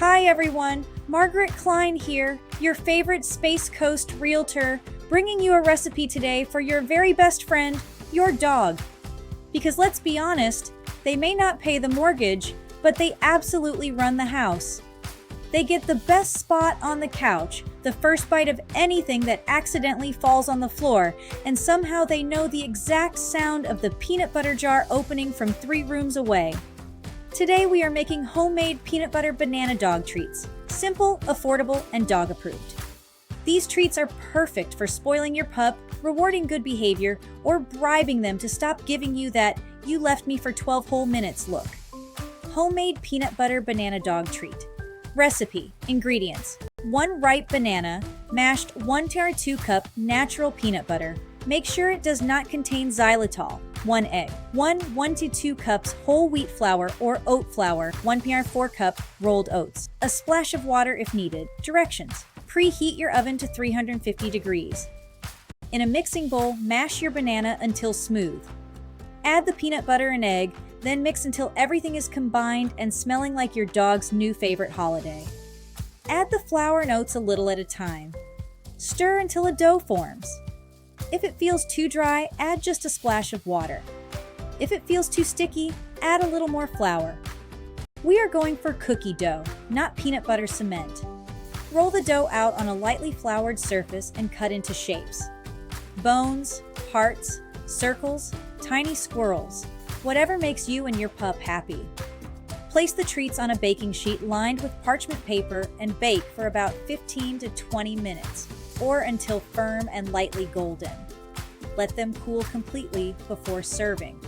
Hi everyone, Margaret Klein here, your favorite Space Coast Realtor, bringing you a recipe today for your very best friend, your dog. Because let's be honest, they may not pay the mortgage, but they absolutely run the house. They get the best spot on the couch, the first bite of anything that accidentally falls on the floor, and somehow they know the exact sound of the peanut butter jar opening from 3 rooms away. Today we are making homemade peanut butter banana dog treats. Simple, affordable, and dog approved. These treats are perfect for spoiling your pup, rewarding good behavior, or bribing them to stop giving you that "you left me for 12 whole minutes" look. Homemade peanut butter banana dog treat. Recipe: ingredients: 1 ripe banana, mashed 1 to 2 cup natural peanut butter. Make sure it does not contain xylitol. 1 egg. 1 to 2 cups whole wheat flour or oat flour. 1 4 cup rolled oats. A splash of water if needed. Directions: preheat your oven to 350 degrees. In a mixing bowl, mash your banana until smooth. Add the peanut butter and egg, then mix until everything is combined and smelling like your dog's new favorite holiday. Add the flour and oats a little at a time. Stir until a dough forms. If it feels too dry, add just a splash of water. If it feels too sticky, add a little more flour. We are going for cookie dough, not peanut butter cement. Roll the dough out on a lightly floured surface and cut into shapes. Bones, hearts, circles, tiny squirrels, whatever makes you and your pup happy. Place the treats on a baking sheet lined with parchment paper and bake for about 15 to 20 minutes, or until firm and lightly golden. Let them cool completely before serving.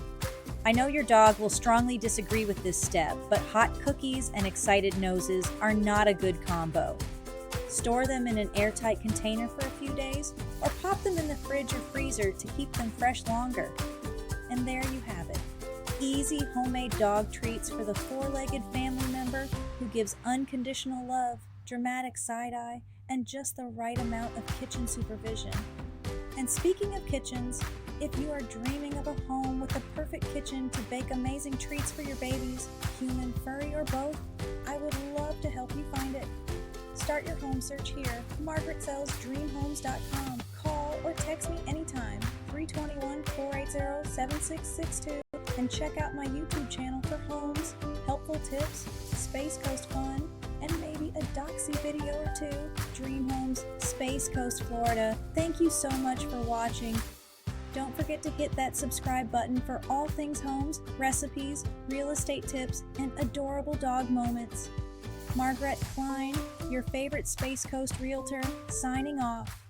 I know your dog will strongly disagree with this step, but hot cookies and excited noses are not a good combo. Store them in an airtight container for a few days, or pop them in the fridge or freezer to keep them fresh longer. And there you have it. Easy homemade dog treats for the 4-legged family member who gives unconditional love, dramatic side-eye, and just the right amount of kitchen supervision. And speaking of kitchens, if you are dreaming of a home with the perfect kitchen to bake amazing treats for your babies, human, furry, or both, I would love to help you find it. Start your home search here. MargarettSellsDreamHomes.com. Call or text me anytime, 321-480-7662, and check out my YouTube channel for homes, helpful tips, Space Coast fun, and maybe a doxy video or 2. Dream Homes, Space Coast, Florida. Thank you so much for watching. Don't forget to hit that subscribe button for all things homes, recipes, real estate tips, and adorable dog moments. Margaret Klein, your favorite Space Coast Realtor, signing off.